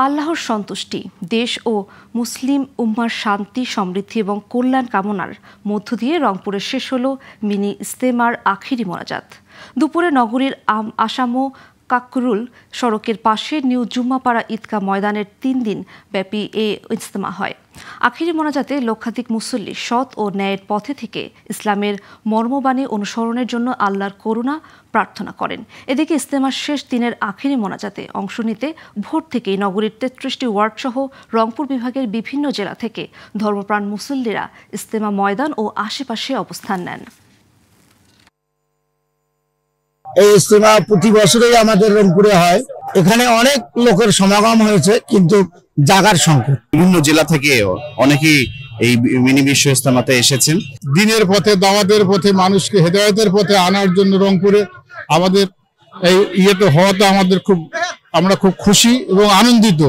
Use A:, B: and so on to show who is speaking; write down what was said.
A: আল্লাহর সন্তুষ্টি, দেশ ও মুসলিম উম্মার শান্তি, সমৃদ্ধি এবং কল্যাণ কামনার মধ্য দিয়ে রংপুরে শেষ হল মিনি ইজতেমার আখিরি মোনাজাত। দুপুরে নগরীর আসামো কাকরুল সড়কের পাশে নিউ জুম্মাপাড়া ঈদগাহ ময়দানের 3 দিন ব্যাপী এ ইজতেমা হয়। আখিরি মোনাজাতে লক্ষাধিক মুসল্লি সৎ ও ন্যায়ের পথে থেকে ইসলামের মর্মবাণী অনুসরণের জন্য আল্লাহর করুণা প্রার্থনা করেন। এদিকে ইজতেমার শেষ দিনের আখিরি মোনাজাতে অংশ নিতে ভোর থেকেই নগরীর 33টি ওয়ার্ড সহ রংপুর বিভাগের বিভিন্ন জেলা থেকে ধর্মপ্রাণ মুসল্লিরা ইজতেমা ময়দান ও আশেপাশে অবস্থান নেন।
B: এই ইজতেমা প্রতি বছরই আমাদের রংপুরে হয়। এখানে অনেক লোকের সমাগম হয়েছে, কিন্তু জায়গার সংকট।
C: বিভিন্ন জেলা থেকে অনেকেই এই মিনি বিশ্ব ইজতেমাতে এসেছেন।
D: দিনের পথে, দাওয়াতের পথে, মানুষকে হেদায়েতের পথে আনার জন্য রংপুরে আমাদের এই ইয়েতে হওয়াতে আমরা খুব খুশি এবং আনন্দিত।